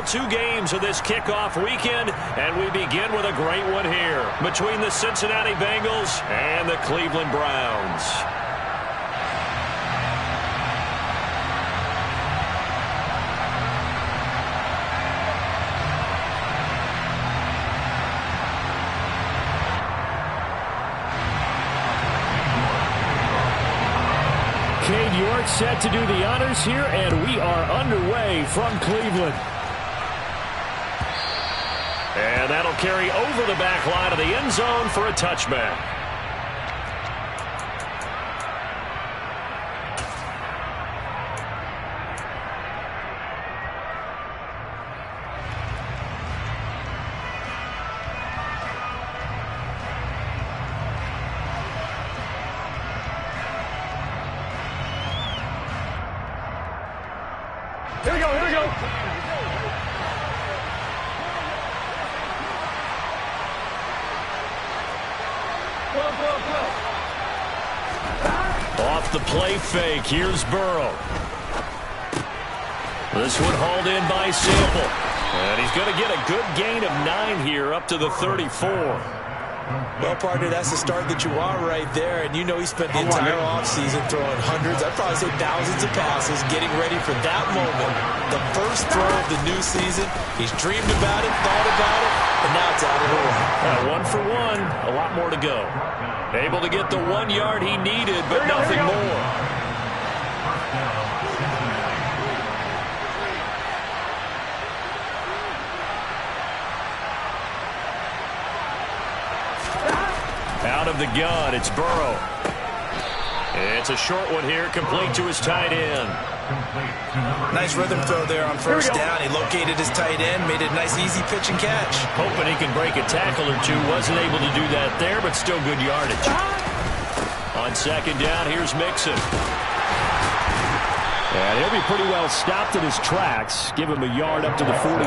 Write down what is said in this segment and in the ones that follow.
all two games of this kickoff weekend, and we begin with a great one here between the Cincinnati Bengals and the Cleveland Browns. Cade York set to do the honors here, and we are underway from Cleveland. And that'll carry over the back line of the end zone for a touchback. Here we go, here we go. Off the play fake, here's Burrow. This one hauled in by Sample. And he's going to get a good gain of 9 here, up to the 34. Well, partner, that's the start that you want right there. And you know he spent the entire offseason throwing hundreds, I'd probably say thousands of passes, getting ready for that moment. The first throw of the new season. He's dreamed about it, thought about it, and now it's out of the way. 1 for 1, a lot more to go. Able to get the 1 yard he needed, but nothing more. Out of the gun, it's Burrow. It's a short one here, complete to his tight end. Nice rhythm throw there on first down. He located his tight end, made it a nice easy pitch and catch. Hoping he can break a tackle or two. Wasn't able to do that there, but still good yardage. On second down, here's Mixon. And he'll be pretty well stopped in his tracks. Give him a yard up to the 42.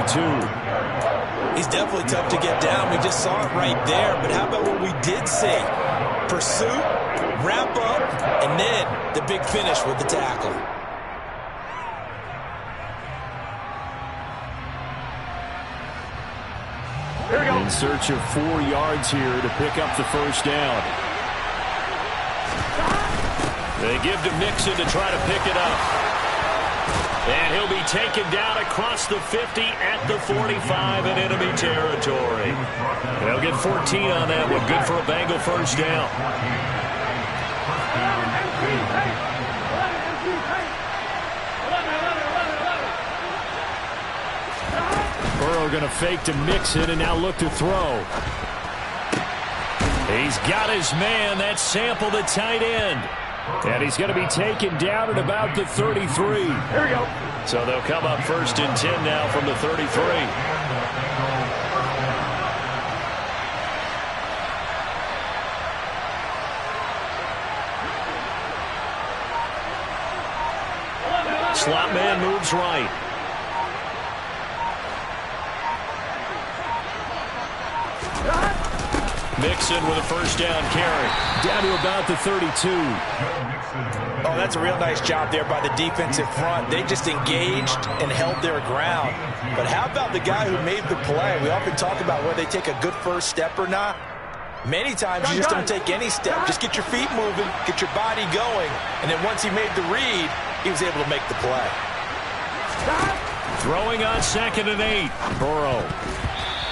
He's definitely tough to get down. We just saw it right there. But how about what we did see? Pursuit, wrap up, and then the big finish with the tackle. In search of 4 yards here to pick up the first down. They give to Mixon to try to pick it up. And he'll be taken down across the 50 at the 45 in enemy territory. They'll get 14 on that one. Good for a Bengal first down. Burrow going to fake to Mixon and now look to throw. He's got his man. That's Sample, the tight end. And he's going to be taken down at about the 33. Here we go. So they'll come up 1st and 10 now from the 33. Slot man moves right. Mixon with a first down carry. Down to about the 32. Oh, that's a real nice job there by the defensive front. They just engaged and held their ground. But how about the guy who made the play? We often talk about whether they take a good first step or not. Many times you just don't take any step. Just get your feet moving, get your body going. And then once he made the read, he was able to make the play. Throwing on 2nd and 8. Burrow.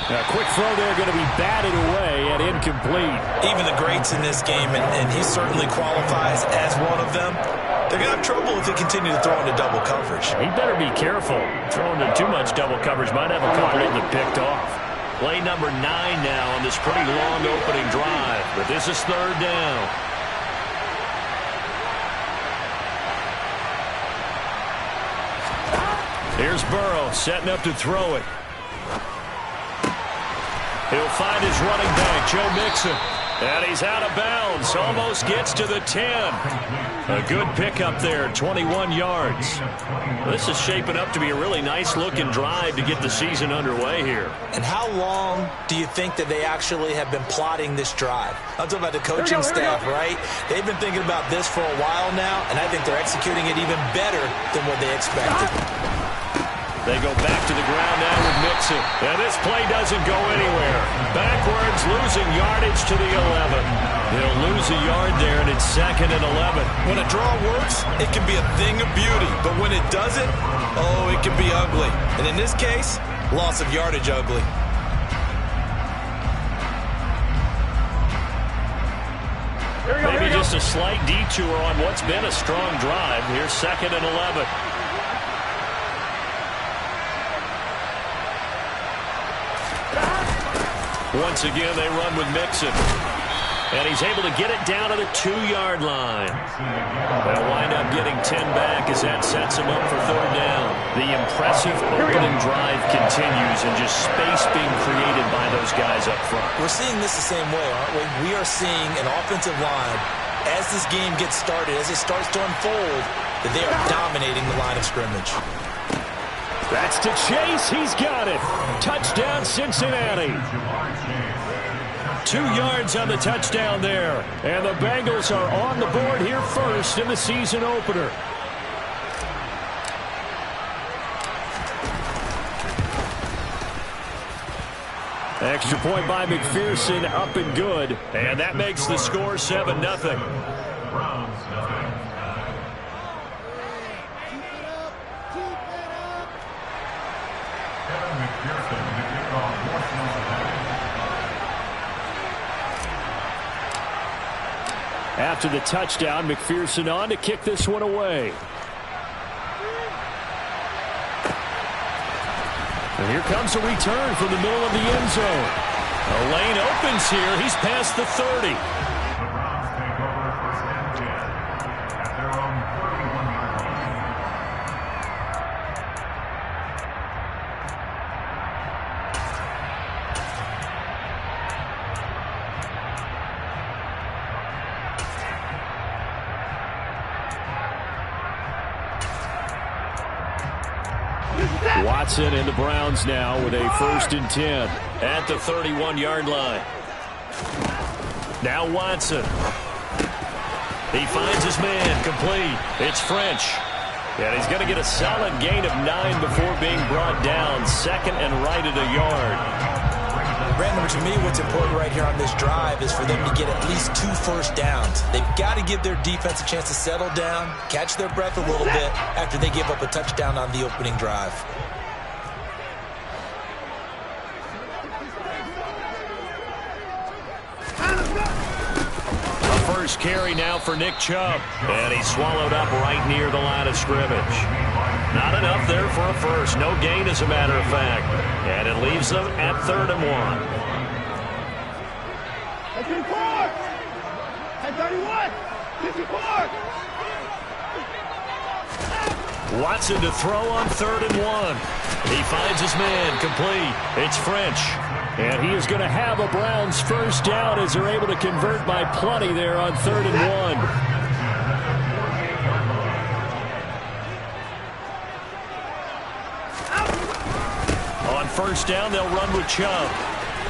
A quick throw there, going to be batted away and incomplete. Even the greats in this game, and he certainly qualifies as one of them, they're going to have trouble if they continue to throw into double coverage. He better be careful. Throwing into too much double coverage might have a couple of them picked off. Play number 9 now on this pretty long opening drive, but this is 3rd down. Here's Burrow setting up to throw it. He'll find his running back, Joe Mixon. And he's out of bounds. Almost gets to the 10. A good pickup there, 21 yards. This is shaping up to be a really nice-looking drive to get the season underway here. And how long do you think that they actually have been plotting this drive? I'm talking about the coaching staff, right? They've been thinking about this for a while now, and I think they're executing it even better than what they expected. They go back to the ground now with Mixon. And this play doesn't go anywhere. Backwards, losing yardage to the 11. He'll lose a yard there, and it's 2nd and 11. When a draw works, it can be a thing of beauty. But when it doesn't, oh, it can be ugly. And in this case, loss of yardage ugly. Maybe just a slight detour on what's been a strong drive. Here's 2nd and 11. Once again, they run with Mixon. And he's able to get it down to the 2-yard line. They'll wind up getting 10 back as that sets him up for 3rd down. The impressive opening drive continues, and just space being created by those guys up front. We're seeing this the same way, aren't we? We are seeing an offensive line, as this game gets started, as it starts to unfold, that they are dominating the line of scrimmage. That's to Chase. He's got it. Touchdown, Cincinnati. 2 yards on the touchdown there. And the Bengals are on the board here first in the season opener. Extra point by McPherson, up and good. And that makes the score 7-0. After the touchdown, McPherson on to kick this one away. And here comes a return from the middle of the end zone. A lane opens here. He's past the 30. Watson and the Browns now with a 1st and 10. At the 31-yard line. Now Watson. He finds his man, complete. It's French. And he's going to get a solid gain of 9 before being brought down. 2nd and right at a yard. Brandon, to me, what's important right here on this drive is for them to get at least 2 first downs. They've got to give their defense a chance to settle down, catch their breath a little bit after they give up a touchdown on the opening drive. First carry now for Nick Chubb. And he's swallowed up right near the line of scrimmage. Not enough there for a first. No gain, as a matter of fact. And it leaves them at 3rd and 1. At 54! At 31! 54! Watson to throw on 3rd and 1. He finds his man, complete. It's French. And he is going to have a Browns first down as they're able to convert by plenty there on 3rd and 1. On first down, they'll run with Chubb.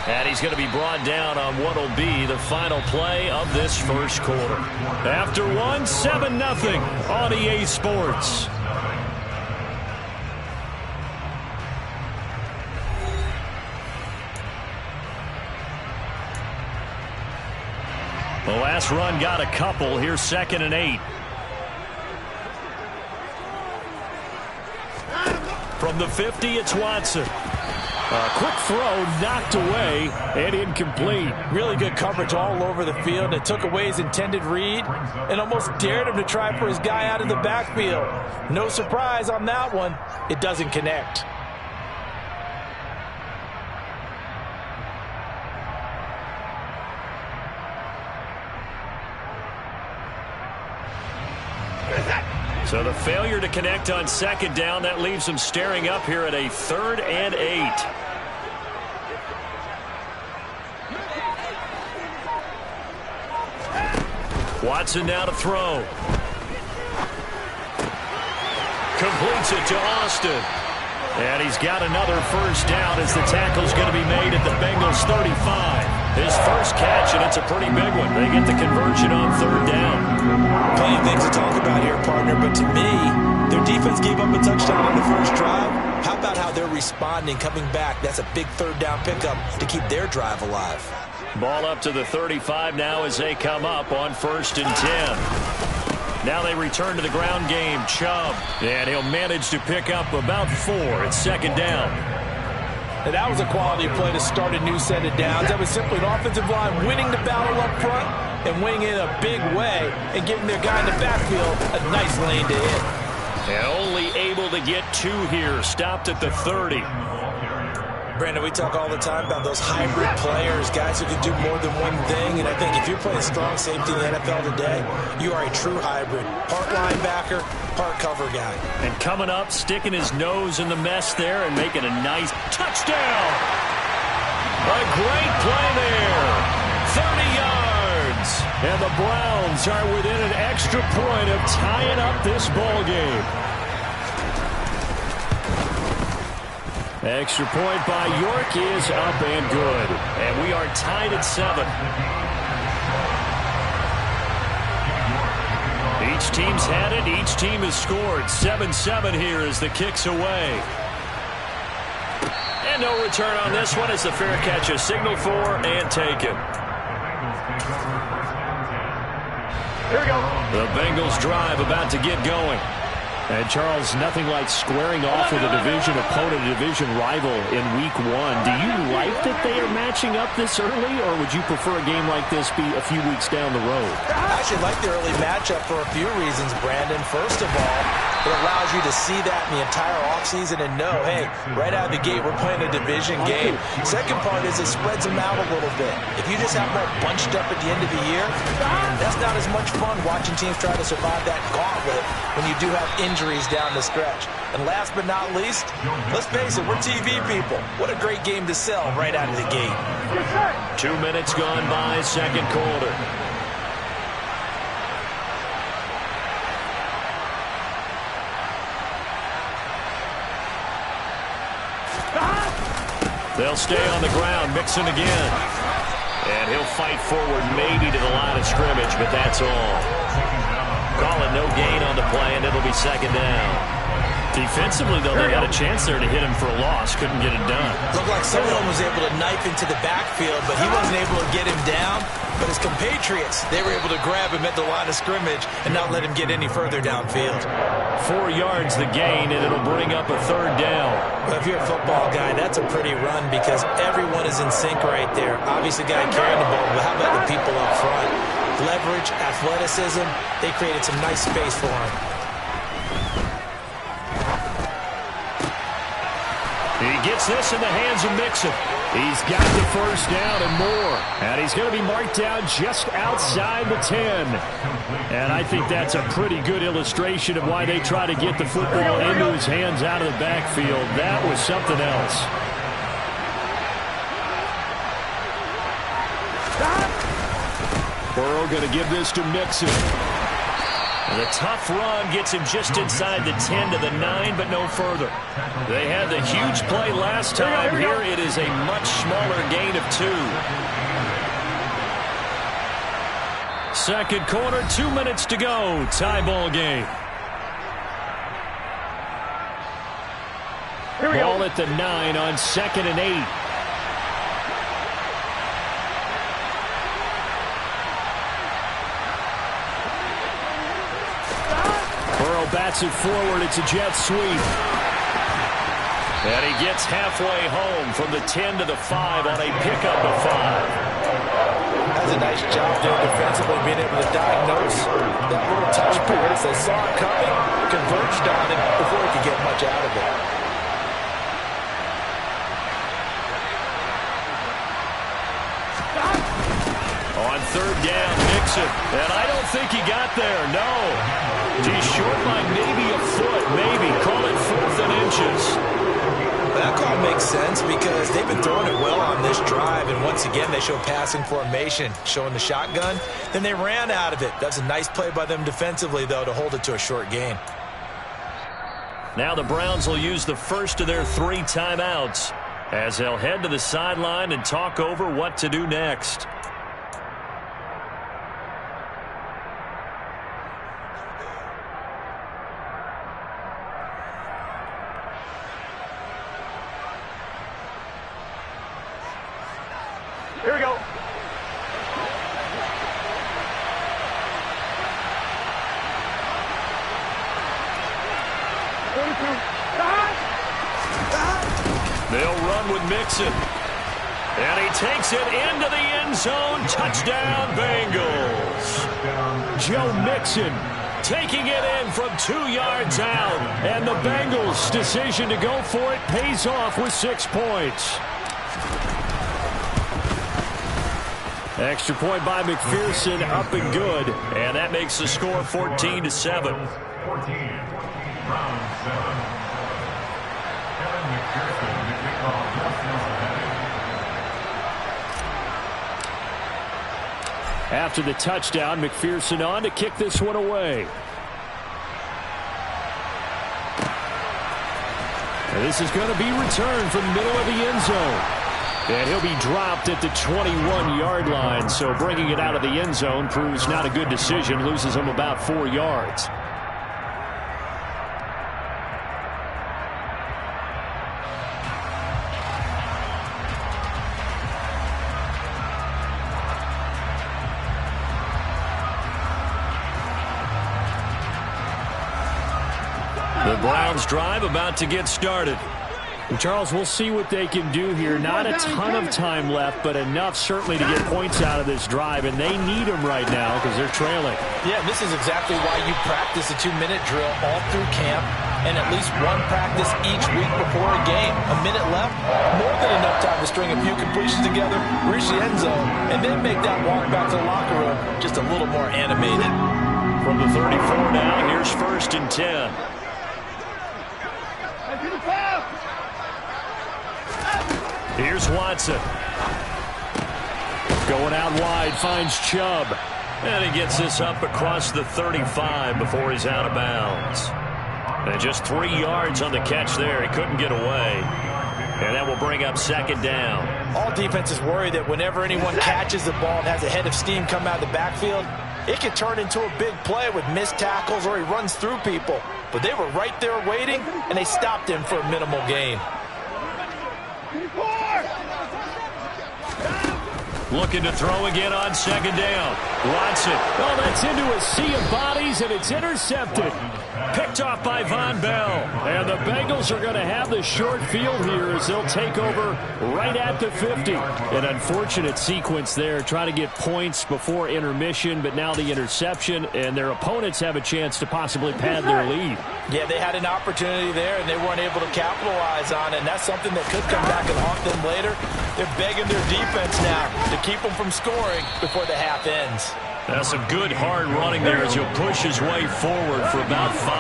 And he's going to be brought down on what will be the final play of this first quarter. After 1, 7-0 on EA Sports. The last run got a couple. Here's 2nd and 8. From the 50, it's Watson. A quick throw knocked away and incomplete. Really good coverage all over the field. It took away his intended read and almost dared him to try for his guy out of the backfield. No surprise on that one. It doesn't connect. So the failure to connect on 2nd down, that leaves them staring up here at a 3rd and 8. Watson now to throw. Completes it to Austin. And he's got another first down as the tackle's going to be made at the Bengals 35. His first catch, and it's a pretty big one. They get the conversion on third down. Plenty of things to talk about here, partner, but to me, their defense gave up a touchdown on the first drive. How about how they're responding, coming back? That's a big third down pickup to keep their drive alive. Ball up to the 35 now as they come up on 1st and 10. Now they return to the ground game. Chubb, and he'll manage to pick up about 4 at 2nd down. And that was a quality play to start a new set of downs. That was simply an offensive line winning the battle up front and winning in a big way and giving their guy in the backfield a nice lane to hit. And only able to get 2 here. Stopped at the 30. Brandon, we talk all the time about those hybrid players, guys who can do more than one thing. And I think if you're playing strong safety in the NFL today, you are a true hybrid. Part linebacker, part cover guy. And coming up, sticking his nose in the mess there and making a nice touchdown. A great play there. 30 yards. And the Browns are within an extra point of tying up this ball game. Extra point by York is up and good. And we are tied at 7. Each team's had it. Each team has scored. 7-7 here as the kick's away. And no return on this one as the fair catch is signaled for and taken. Here we go. The Bengals drive about to get going. And, Charles, nothing like squaring off with a division opponent, a division rival in Week 1. Do you like that they are matching up this early, or would you prefer a game like this be a few weeks down the road? I actually like the early matchup for a few reasons, Brandon. First of all, it allows you to see that in the entire offseason and know, hey, right out of the gate, we're playing a division game. Second part is it spreads them out a little bit. If you just have them all bunched up at the end of the year, that's not as much fun watching teams try to survive that gauntlet when you do have injuries down the stretch. And last but not least, let's face it, we're TV people. What a great game to sell right out of the gate. 2 minutes gone by, second quarter. They'll stay on the ground, Mixon again. And he'll fight forward maybe to the line of scrimmage, but that's all. Call it no gain on the play, and it'll be 2nd down. Defensively, though, they had a chance there to hit him for a loss. Couldn't get it done. Looked like someone was able to knife into the backfield, but he wasn't able to get him down. But his compatriots, they were able to grab him at the line of scrimmage and not let him get any further downfield. 4 yards the gain, and it'll bring up a 3rd down. Well, if you're a football guy, that's a pretty run because everyone is in sync right there. Obviously, the guy carrying the ball, but how about the people up front? Leverage, athleticism, they created some nice space for him. He gets this in the hands of Mixon. He's got the first down and more. And he's going to be marked down just outside the 10. And I think that's a pretty good illustration of why they try to get the football into his hands out of the backfield. That was something else. Burrow going to give this to Mixon. And the tough run gets him just inside the 10 to the 9, but no further. They had the huge play last time. Here it is a much smaller gain of 2. Second quarter, 2 minutes to go. Tie ball game. Ball at the 9 on 2nd and 8. Bats it forward. It's a jet sweep. And he gets halfway home from the 10 to the 5 on a pickup of 5. That's a nice job there defensively, being able to diagnose that little touch pass. They saw it coming, converged on it before he could get much out of it. On 3rd down, Mixon. And I don't think he got there, no. He's short by maybe a foot, maybe. Call it 4th and inches. That call makes sense because they've been throwing it well on this drive, and once again they show passing formation, showing the shotgun. Then they ran out of it. That's a nice play by them defensively, though, to hold it to a short gain. Now the Browns will use the first of their 3 timeouts. as they'll head to the sideline and talk over what to do next. Here we go. They'll run with Mixon. And he takes it into the end zone. Touchdown, Bengals. Joe Mixon taking it in from 2 yards out. And the Bengals' decision to go for it pays off with 6 points. Extra point by McPherson, up and good. And that makes the score 14-7. After the touchdown, McPherson on to kick this one away. And this is going to be returned from the middle of the end zone. And he'll be dropped at the 21-yard line, so bringing it out of the end zone proves not a good decision, loses him about 4 yards. The Browns drive about to get started. And Charles, we'll see what they can do here. Not a ton of time left, but enough certainly to get points out of this drive, and they need them right now because they're trailing. Yeah, this is exactly why you practice a 2-minute drill all through camp and at least one practice each week before a game. A minute left, more than enough time to string a few completions together, reach the end zone, and then make that walk back to the locker room just a little more animated. From the 34 now, here's 1st and 10. Here's Watson. Going out wide, finds Chubb. And he gets this up across the 35 before he's out of bounds. And just 3 yards on the catch there. He couldn't get away. And that will bring up 2nd down. All defenses worry that whenever anyone catches the ball and has a head of steam come out of the backfield, it can turn into a big play with missed tackles or he runs through people. But they were right there waiting, and they stopped him for a minimal gain. Looking to throw again on 2nd down. Watson. Oh, that's into a sea of bodies, and it's intercepted. Picked off by Von Bell. And the Bengals are going to have the short field here as they'll take over right at the 50. An unfortunate sequence there, trying to get points before intermission, but now the interception, and their opponents have a chance to possibly pad their lead. Yeah, they had an opportunity there, and they weren't able to capitalize on it, and that's something that could come back and haunt them later. They're begging their defense now to keep them from scoring before the half ends. That's some good hard running there as he'll push his way forward for about 5.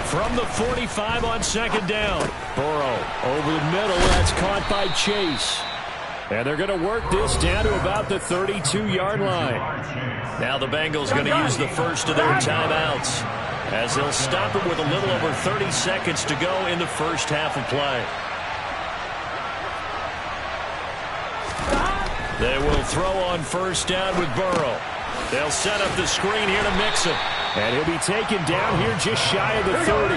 From the 45 on 2nd down. Burrow over the middle. That's caught by Chase. And they're going to work this down to about the 32-yard line. Now the Bengals going to use the first of their timeouts as they'll stop it with a little over 30 seconds to go in the first half of play. They will throw on 1st down with Burrow. They'll set up the screen here to Mixon. And he'll be taken down here just shy of the 30.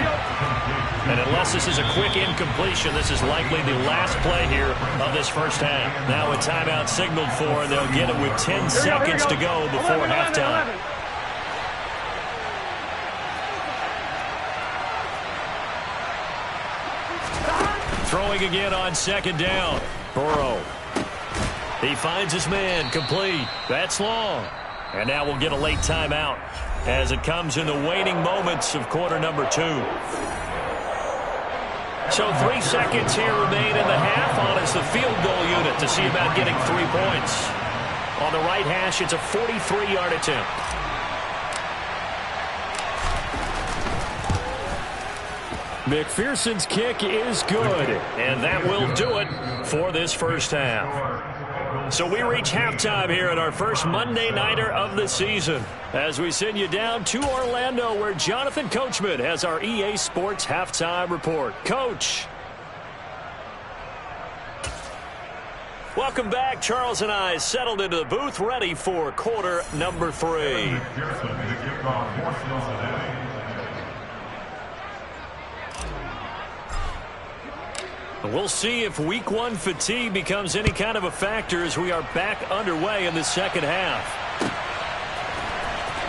And unless this is a quick incompletion, this is likely the last play here of this first half. Now a timeout signaled for, and they'll get it with 10 seconds to go before halftime. Throwing again on 2nd down. Burrow. He finds his man, complete. That's long. And now we'll get a late timeout as it comes in the waning moments of quarter number 2. So 3 seconds here remain in the half on as the field goal unit to see about getting 3 points. On the right hash, it's a 43-yard attempt. McPherson's kick is good. And that will do it for this first half. So we reach halftime here at our first Monday Nighter of the season as we send you down to Orlando where Jonathan Coachman has our EA Sports Halftime Report. Coach. Welcome back. Charles and I settled into the booth, ready for quarter number 3. We'll see if week 1 fatigue becomes any kind of a factor as we are back underway in the second half.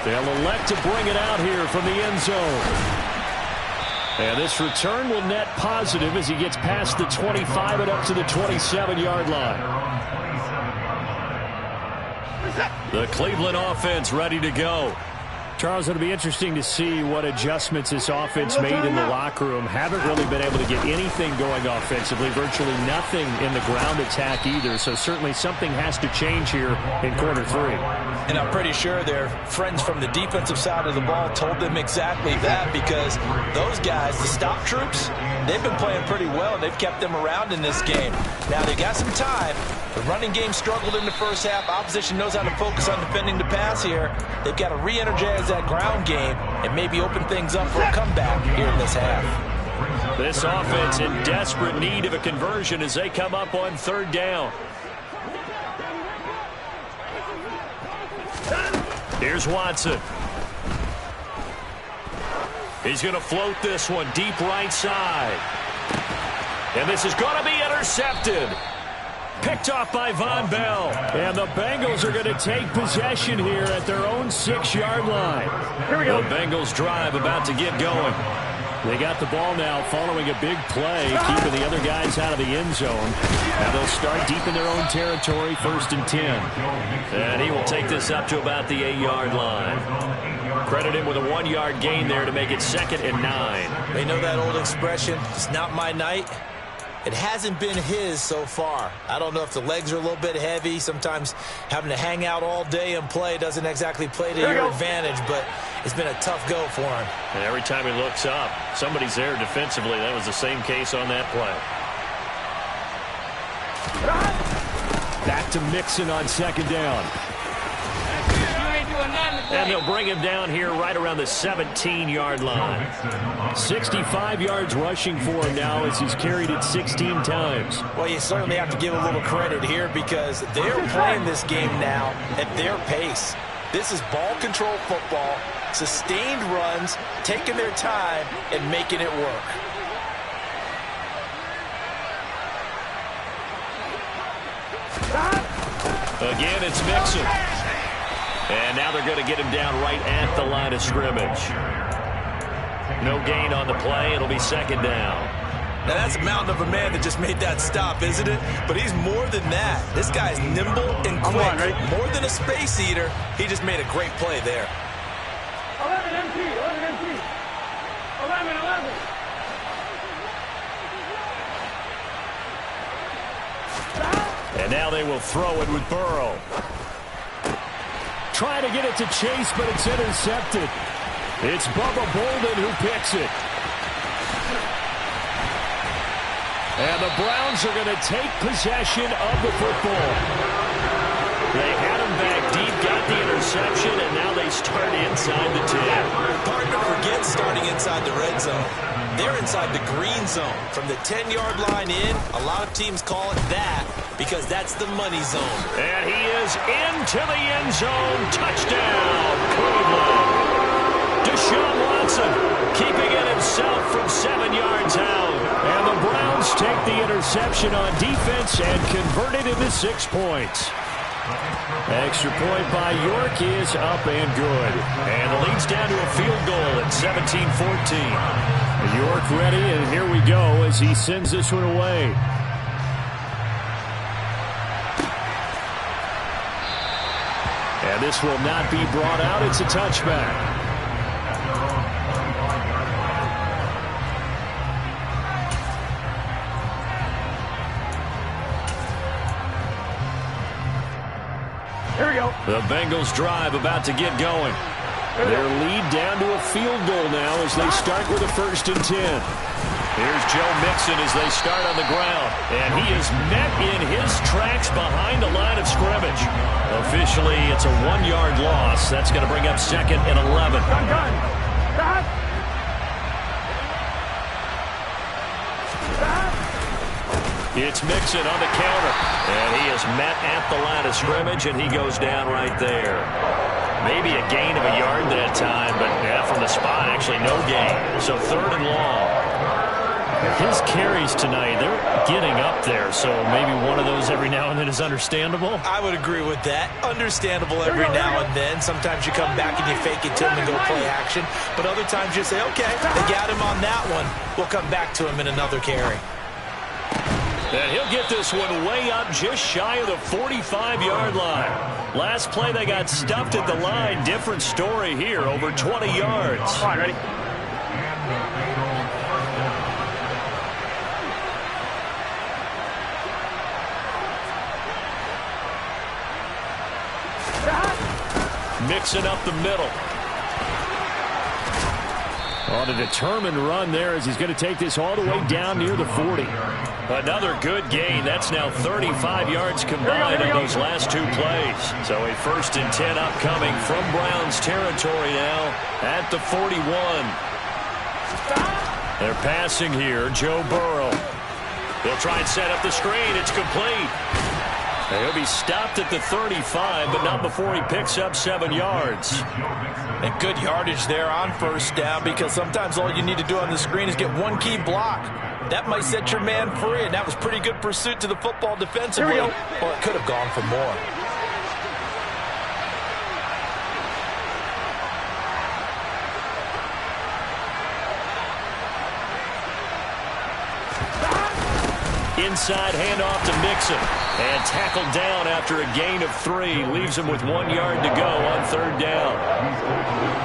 They'll elect to bring it out here from the end zone. And this return will net positive as he gets past the 25 and up to the 27-yard line. The Cleveland offense ready to go. Charles, it'll be interesting to see what adjustments this offense made in the locker room. Haven't really been able to get anything going offensively, virtually nothing in the ground attack either. So certainly something has to change here in quarter 3. And I'm pretty sure their friends from the defensive side of the ball told them exactly that, because those guys, the stop troops, they've been playing pretty well, and they've kept them around in this game. Now, they got some time. The running game struggled in the first half. Opposition knows how to focus on defending the pass here. They've got to re-energize that ground game and maybe open things up for a comeback here in this half. This offense in desperate need of a conversion as they come up on 3rd down. Here's Watson. He's going to float this one deep right side. And this is going to be intercepted. Picked off by Von Bell. And the Bengals are going to take possession here at their own 6-yard line. Here we go. The Bengals drive about to get going. They got the ball now following a big play, keeping the other guys out of the end zone. Now they'll start deep in their own territory, 1st and 10. And he will take this up to about the 8-yard line. Credit him with a 1-yard gain there to make it 2nd and 9. They know that old expression, it's not my night. It hasn't been his so far. I don't know if the legs are a little bit heavy. Sometimes having to hang out all day and play doesn't exactly play to your advantage, but it's been a tough go for him. And every time he looks up, somebody's there defensively. That was the same case on that play. Back to Mixon on 2nd down. And they'll bring him down here right around the 17-yard line. 65 yards rushing for him now as he's carried it 16 times. Well, you certainly have to give a little credit here because they're playing this game now at their pace. This is ball control football, sustained runs, taking their time and making it work. Again, it's Mixon. And now they're going to get him down right at the line of scrimmage. No gain on the play. It'll be 2nd down. Now, that's a mountain of a man that just made that stop, isn't it? But he's more than that. This guy's nimble and quick. More than a space eater. He just made a great play there. 11 MT, 11 MT. 11, 11. And now they will throw it with Burrow. Trying to get it to Chase, but it's intercepted. It's Bubba Bolden who picks it. And the Browns are going to take possession of the football. They had him back deep, got the interception, and now they start inside the 10. Hard to forget starting inside the red zone. They're inside the green zone. From the 10-yard line in, a lot of teams call it that because that's the money zone. And he is into the end zone. Touchdown, Cleveland. Deshaun Watson keeping it himself from 7 yards out. And the Browns take the interception on defense and convert it into 6 points. Extra point by York is up and good. And the lead's down to a field goal at 17-14. York ready, and here we go as he sends this one away. And this will not be brought out. It's a touchback. Here we go. The Bengals drive about to get going. Their lead down to a field goal now as they start with a 1st and 10. Here's Joe Mixon as they start on the ground. And he is met in his tracks behind the line of scrimmage. Officially, it's a 1-yard loss. That's going to bring up 2nd and 11. It's Mixon on the counter. And he is met at the line of scrimmage, and he goes down right there. Maybe a gain of a yard that time, but yeah, from the spot, actually no gain. So 3rd and long. His carries tonight, they're getting up there, so maybe one of those every now and then is understandable. I would agree with that. Understandable every now and then. Sometimes you come back and you fake it to him and go play action. But other times you say, okay, they got him on that one. We'll come back to him in another carry. And he'll get this one way up just shy of the 45-yard line. Last play, they got stuffed at the line. Different story here, over 20 yards. All right, ready? Mixing up the middle. On a determined run there as he's going to take this all the way down near the 40. Another good gain. That's now 35 yards combined on those last 2 plays. So a 1st and 10 upcoming from Browns territory now at the 41. They're passing here. Joe Burrow. They'll try and set up the screen. It's complete. He'll be stopped at the 35, but not before he picks up 7 yards. And good yardage there on 1st down, because sometimes all you need to do on the screen is get one key block. That might set your man free, and that was pretty good pursuit to the football defensively. Or it could have gone for more. Inside handoff to Mixon. And tackled down after a gain of 3. Leaves him with 1 yard to go on 3rd down.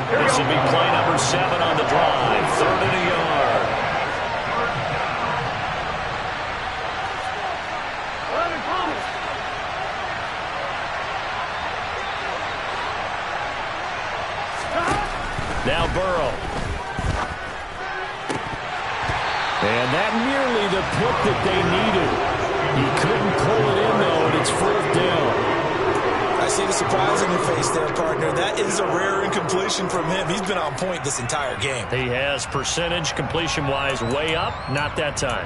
This will be play number 7 on the drive. 3rd and a yard. Now Burrow. And that nearly the pick that they needed. He couldn't pull it in, though, and it's 4th down. I see the surprise in your face there, partner. That is a rare incompletion from him. He's been on point this entire game. He has percentage completion-wise way up. Not that time.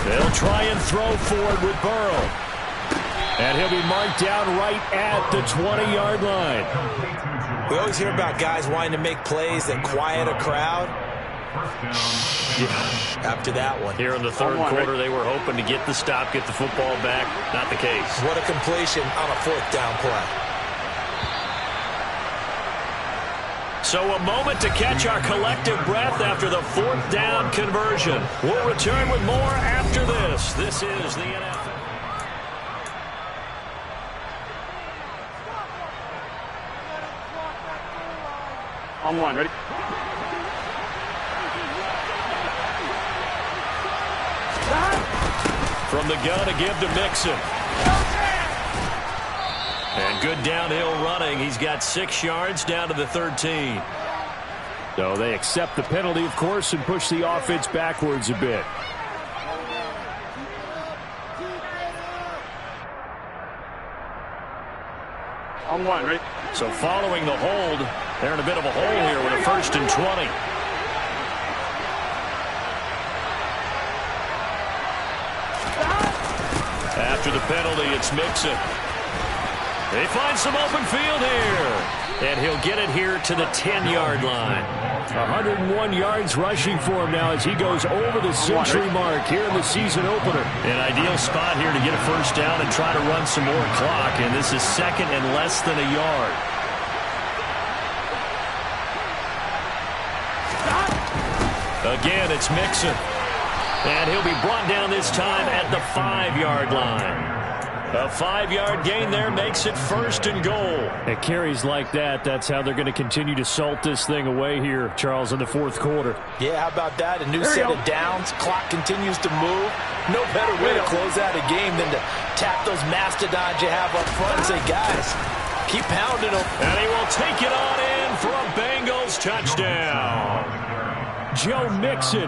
They'll try and throw forward with Burrow. And he'll be marked down right at the 20-yard line. We always hear about guys wanting to make plays that quiet a crowd. After that one. Here in the 3rd quarter, they were hoping to get the stop, get the football back. Not the case. What a completion on a 4th down play. So a moment to catch our collective breath after the 4th down conversion. We'll return with more after this. This is the NFL. On 1, ready? From the gun to give to Mixon. And good downhill running. He's got 6 yards down to the 13. So they accept the penalty, of course, and push the offense backwards a bit. On 1, ready? So following the hold, they're in a bit of a hole here with a 1st and 20. After the penalty, it's Mixon. They find some open field here. And he'll get it here to the 10-yard line. 101 yards rushing for him now as he goes over the century mark here in the season opener. An ideal spot here to get a 1st down and try to run some more clock. And this is 2nd and less than a yard. Again, it's Mixon. And he'll be brought down this time at the 5-yard line. A 5-yard gain there makes it 1st and goal. It carries like that. That's how they're going to continue to salt this thing away here, Charles, in the 4th quarter. Yeah, how about that? A new set of downs. Clock continues to move. No better way to close out a game than to tap those mastodons you have up front and say, guys, keep pounding them. And he will take it on in for a Bengals touchdown. Joe Mixon,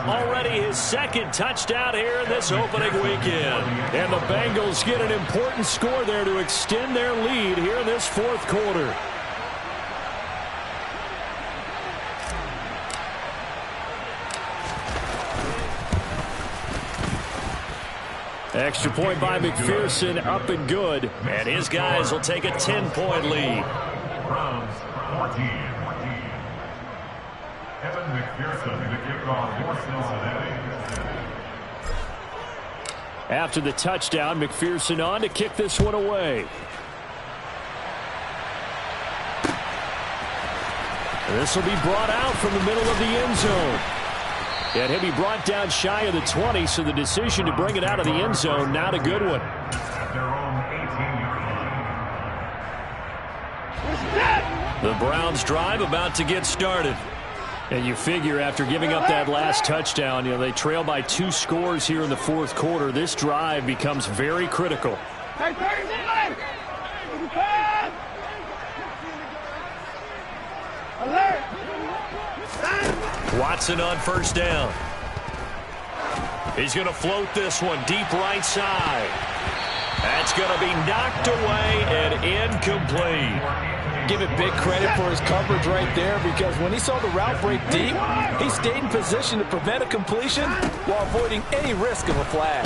already his 2nd touchdown here in this opening weekend. And the Bengals get an important score there to extend their lead here in this 4th quarter. Extra point by McPherson, up and good. And his guys will take a 10-point lead. Browns 14. Evan McPherson, the kickoff for Cincinnati. After the touchdown, McPherson on to kick this one away. This will be brought out from the middle of the end zone. And he'll be brought down shy of the 20, so the decision to bring it out of the end zone, not a good one. At their own 18-yard line. The Browns drive about to get started. And you figure after giving up that last touchdown, they trail by 2 scores here in the 4th quarter. This drive becomes very critical. Watson on 1st down. He's going to float this one deep right side. That's going to be knocked away and incomplete. Give it big credit for his coverage right there, because when he saw the route break deep, he stayed in position to prevent a completion while avoiding any risk of a flag.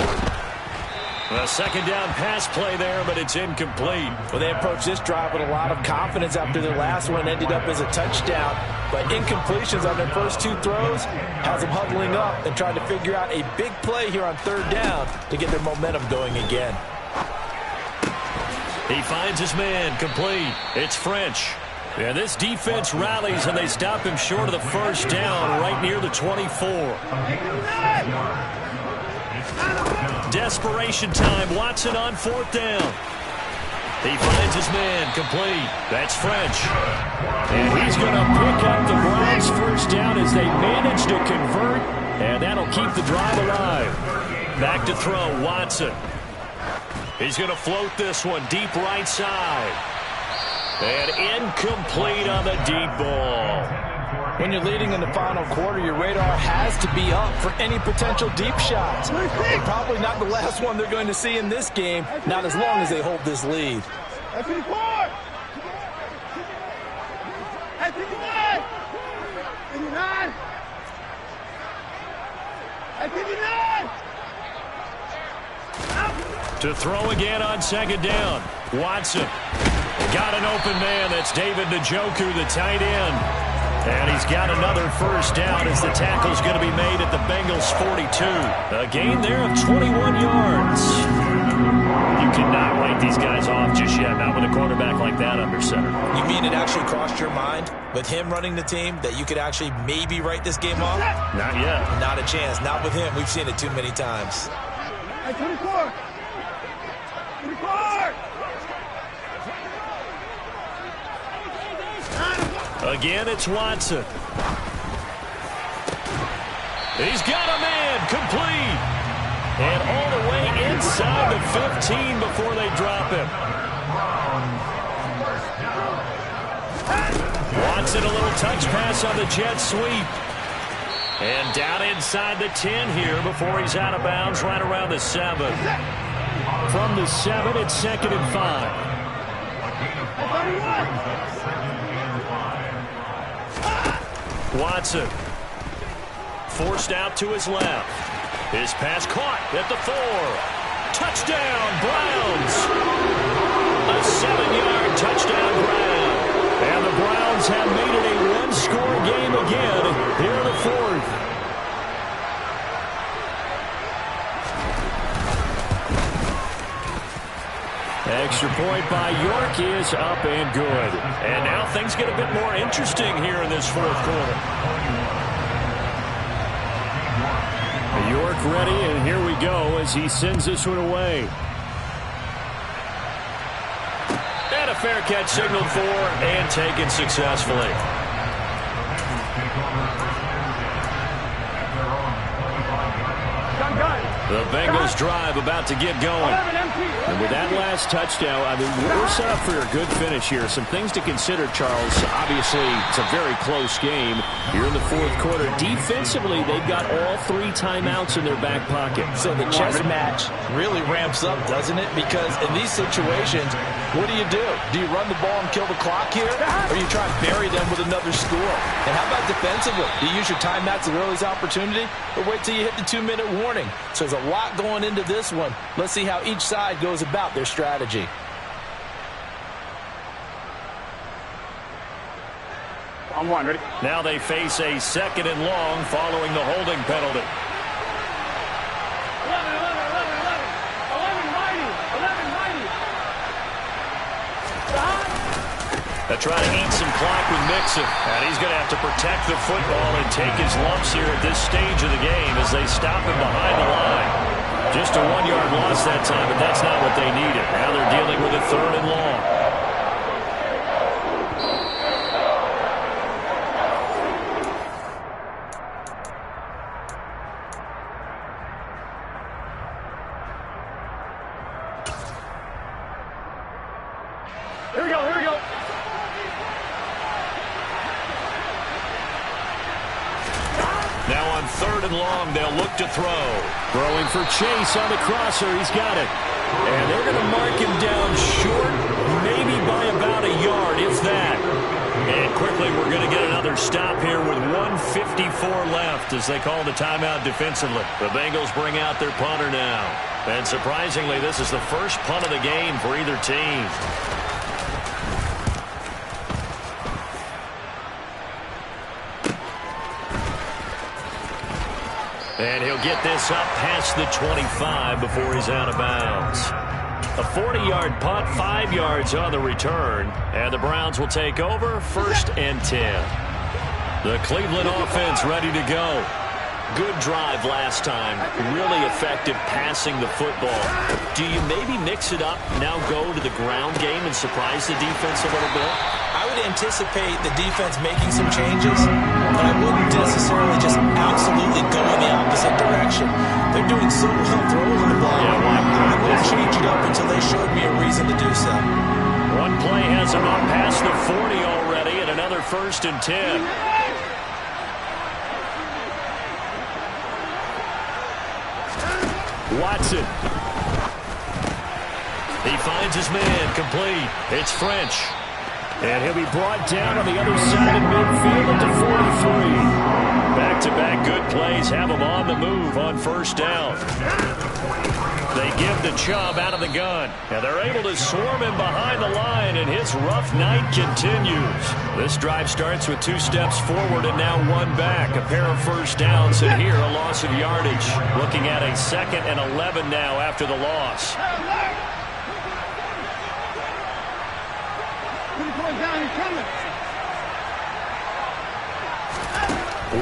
A 2nd down pass play there, but it's incomplete. Well, they approached this drive with a lot of confidence after their last one ended up as a touchdown. But incompletions on their first 2 throws has them huddling up and trying to figure out a big play here on 3rd down to get their momentum going again. He finds his man, complete. It's French. And this defense rallies, and they stop him short of the 1st down right near the 24. Desperation time. Watson on 4th down. He finds his man, complete. That's French. And he's going to pick up the Browns' 1st down as they manage to convert, and that'll keep the drive alive. Back to throw, Watson. He's going to float this one deep right side. And incomplete on the deep ball. When you're leading in the final quarter, your radar has to be up for any potential deep shots. And probably not the last one they're going to see in this game, not as long as they hold this lead. To throw again on 2nd down. Watson got an open man. That's David Njoku, the tight end. And he's got another 1st down as the tackle's going to be made at the Bengals 42. A gain there of 21 yards. You cannot write these guys off just yet, not with a quarterback like that under center. You mean it actually crossed your mind with him running the team that you could actually maybe write this game off? Not yet. Not a chance. Not with him. We've seen it too many times. Again, it's Watson. He's got a man, complete. And all the way inside the 15 before they drop him. Watson, a little touch pass on the jet sweep. And down inside the 10 here before he's out of bounds right around the 7. From the 7, it's 2nd and 5. Watson forced out to his left. His pass caught at the 4. Touchdown, Browns. A 7-yard touchdown grab. And the Browns have made it a 1-score game again here in the 4th. Extra point by York is up and good. And now things get a bit more interesting here in this 4th quarter. York ready, and here we go as he sends this one away. And a fair catch signaled for and taken successfully. The Bengals drive about to get going. And with that last touchdown, I mean, we're set up for a good finish here. Some things to consider, Charles. Obviously, it's a very close game. Here in the fourth quarter, defensively, they've got all 3 timeouts in their back pocket. So the chess match really ramps up, doesn't it? Because in these situations, what do? Do you run the ball and kill the clock here? Or you try and bury them with another score? And how about defensively? Do you use your timeouts at early's opportunity? Or wait till you hit the 2-minute warning? So there's a lot going into this one. Let's see how each side goes about their strategy. On one, ready? Now they face a 2nd and long following the holding penalty. 11 mighty. They're trying to eat some clock with Mixon. And he's going to have to protect the football and take his lumps here at this stage of the game as they stop him behind the line. Just a 1-yard loss that time, but that's not what they needed. Now they're dealing with a 3rd and long. Here we go. Now on 3rd and long, they'll look to throw. Throwing for Chase on the crosser. He's got it. And they're going to mark him down short, maybe by about a yard, if that. And quickly, we're going to get another stop here with 1:54 left as they call the timeout defensively. The Bengals bring out their punter now. And surprisingly, this is the first punt of the game for either team. And he'll get this up past the 25 before he's out of bounds. A 40-yard punt, 5 yards on the return. And the Browns will take over 1st and 10. The Cleveland offense ready to go. Good drive last time. Really effective passing the football. Do you maybe mix it up, now go to the ground game and surprise the defense a little bit? I would anticipate the defense making some changes, but I wouldn't necessarily just absolutely go in the opposite direction. They're doing so well throwing the ball. I wouldn't change it up until they showed me a reason to do so. One play has him up past the 40 already, and another 1st and 10. Watson. He finds his man, complete. It's French. And he'll be brought down on the other side of midfield at the 43. Back-to-back good plays have him on the move on 1st down. They give the Chubb out of the gun. And they're able to swarm him behind the line, and his rough night continues. This drive starts with 2 steps forward and now 1 back. A pair of 1st downs, and here a loss of yardage. Looking at a 2nd and 11 now after the loss.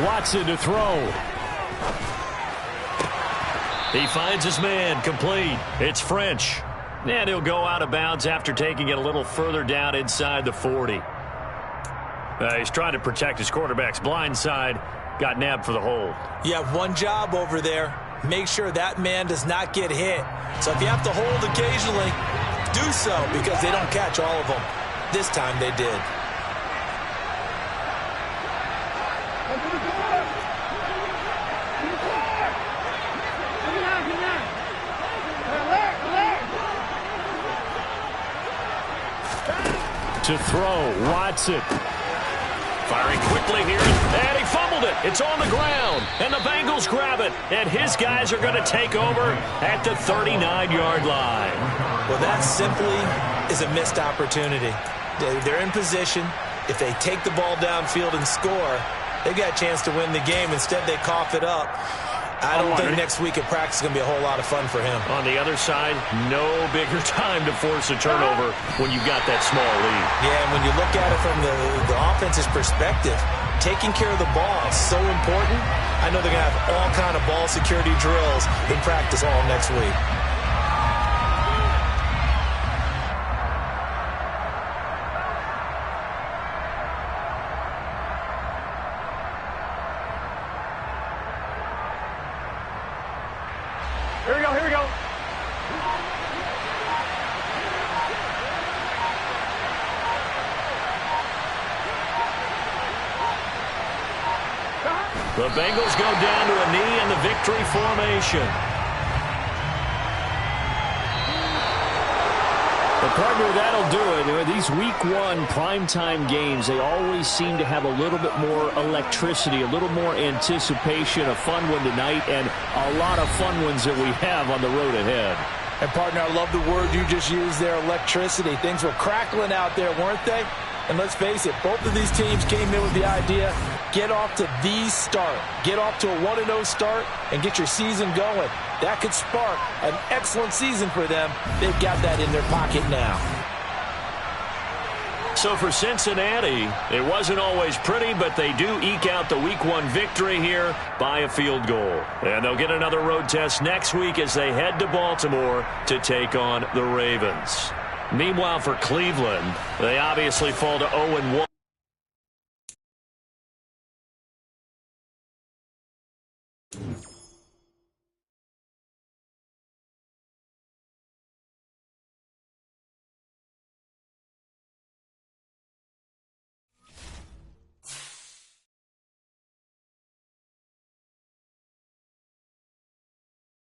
Watson to throw. He finds his man, complete. It's French. And he'll go out of bounds after taking it a little further down inside the 40. He's trying to protect his quarterback's blind side. Got nabbed for the hold. You have one job over there. Make sure that man does not get hit. So if you have to hold occasionally, do so, because they don't catch all of them. This time they did. To throw, Watson. Firing quickly here, and he fumbled it. It's on the ground, and the Bengals grab it. And his guys are going to take over at the 39-yard line. Well, that simply is a missed opportunity. They're in position. If they take the ball downfield and score, they've got a chance to win the game. Instead, they cough it up. I don't think next week at practice is going to be a whole lot of fun for him. On the other side, no bigger time to force a turnover when you've got that small lead. Yeah, and when you look at it from the offense's perspective, taking care of the ball is so important. I know they're going to have all kind of ball security drills in practice all next week. The Bengals go down to a knee in the victory formation. But partner, that'll do it. These week one primetime games, they always seem to have a little bit more electricity, a little more anticipation, a fun one tonight, and a lot of fun ones that we have on the road ahead. And partner, I love the word you just used there, electricity. Things were crackling out there, weren't they? And let's face it, both of these teams came in with the idea, get off to the start. Get off to a 1-0 start and get your season going. That could spark an excellent season for them. They've got that in their pocket now. So for Cincinnati, it wasn't always pretty, but they do eke out the week one victory here by a field goal. And they'll get another road test next week as they head to Baltimore to take on the Ravens. Meanwhile, for Cleveland, they obviously fall to 0-1.